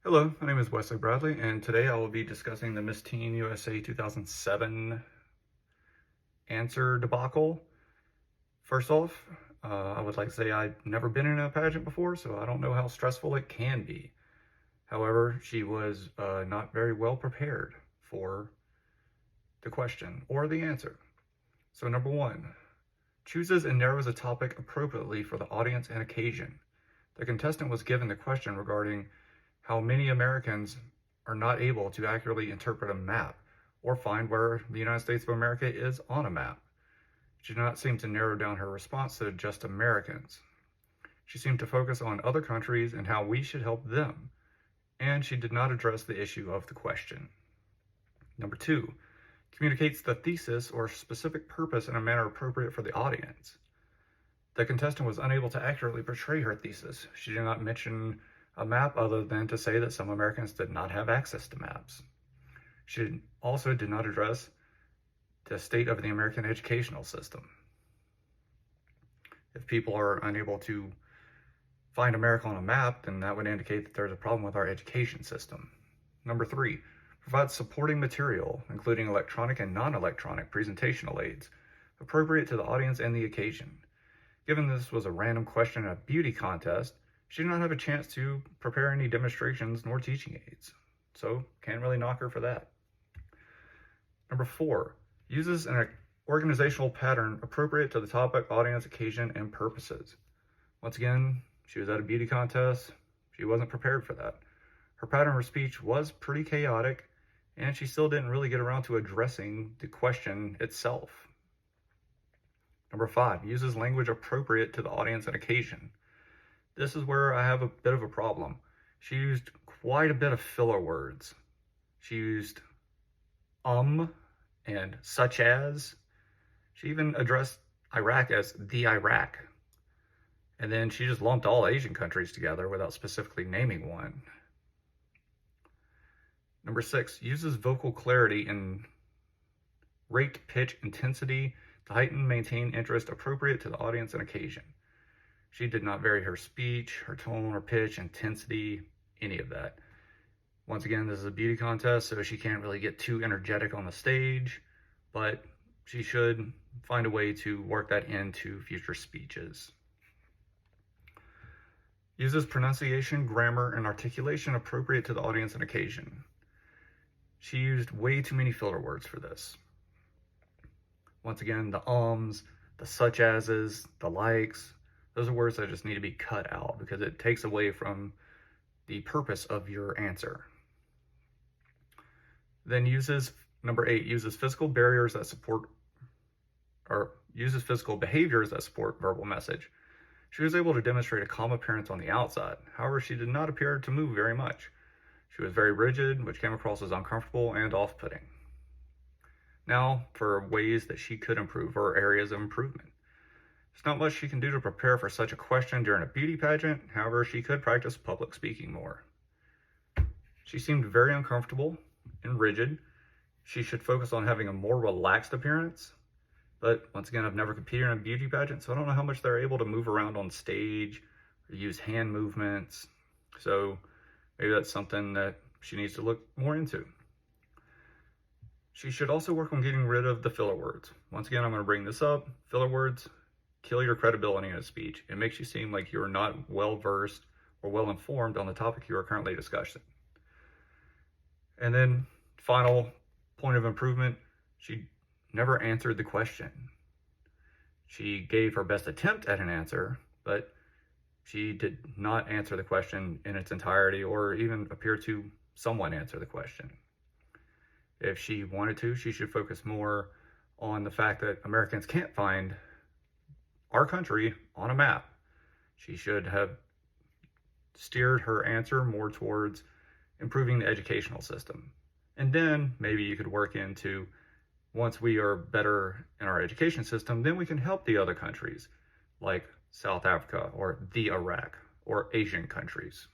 Hello, my name is Wesley Bradley, and today I will be discussing the Miss Teen USA 2007 answer debacle. First off, I would like to say I've never been in a pageant before, so I don't know how stressful it can be. However, she was not very well prepared for the question or the answer. So number one, chooses and narrows a topic appropriately for the audience and occasion. The contestant was given the question regarding how many Americans are not able to accurately interpret a map or find where the United States of America is on a map. She did not seem to narrow down her response to just Americans. She seemed to focus on other countries and how we should help them, and she did not address the issue of the question. Number two, communicates the thesis or specific purpose in a manner appropriate for the audience. The contestant was unable to accurately portray her thesis. She did not mention a map other than to say that some Americans did not have access to maps. She also did not address the state of the American educational system. If people are unable to find America on a map, then that would indicate that there's a problem with our education system. Number three, provides supporting material, including electronic and non-electronic presentational aids, appropriate to the audience and the occasion. Given this was a random question in a beauty contest, she did not have a chance to prepare any demonstrations nor teaching aids, so can't really knock her for that. Number four, uses an organizational pattern appropriate to the topic, audience, occasion, and purposes. Once again, she was at a beauty contest. She wasn't prepared for that. Her pattern of speech was pretty chaotic, and she still didn't really get around to addressing the question itself. Number five, uses language appropriate to the audience and occasion. This is where I have a bit of a problem. She used quite a bit of filler words. She used and such as. She even addressed Iraq as the Iraq. And then she just lumped all Asian countries together without specifically naming one. Number six, uses vocal clarity and rate, pitch, intensity to heighten, maintain interest appropriate to the audience and occasion. She did not vary her speech, her tone, or pitch, intensity, any of that. Once again, this is a beauty contest, so she can't really get too energetic on the stage, but she should find a way to work that into future speeches. Uses pronunciation, grammar, and articulation appropriate to the audience and occasion. She used way too many filler words for this. Once again, the the such ases, the likes, those are words that just need to be cut out because it takes away from the purpose of your answer. Then number eight, uses physical barriers that support, or uses physical behaviors that support verbal message. She was able to demonstrate a calm appearance on the outside. However, she did not appear to move very much. She was very rigid, which came across as uncomfortable and off-putting. Now, for ways that she could improve or areas of improvement. There's not much she can do to prepare for such a question during a beauty pageant. However, she could practice public speaking more. She seemed very uncomfortable and rigid. She should focus on having a more relaxed appearance. But once again, I've never competed in a beauty pageant, so I don't know how much they're able to move around on stage or use hand movements. So maybe that's something that she needs to look more into. She should also work on getting rid of the filler words. Once again, I'm going to bring this up. Filler words kill your credibility in a speech. It makes you seem like you're not well-versed or well-informed on the topic you are currently discussing. And then, final point of improvement, she never answered the question. She gave her best attempt at an answer, but she did not answer the question in its entirety or even appear to somewhat answer the question. If she wanted to, she should focus more on the fact that Americans can't find our country on a map. She should have steered her answer more towards improving the educational system. And then maybe you could work into, once we are better in our education system, then we can help the other countries like South Africa or the Iraq or Asian countries.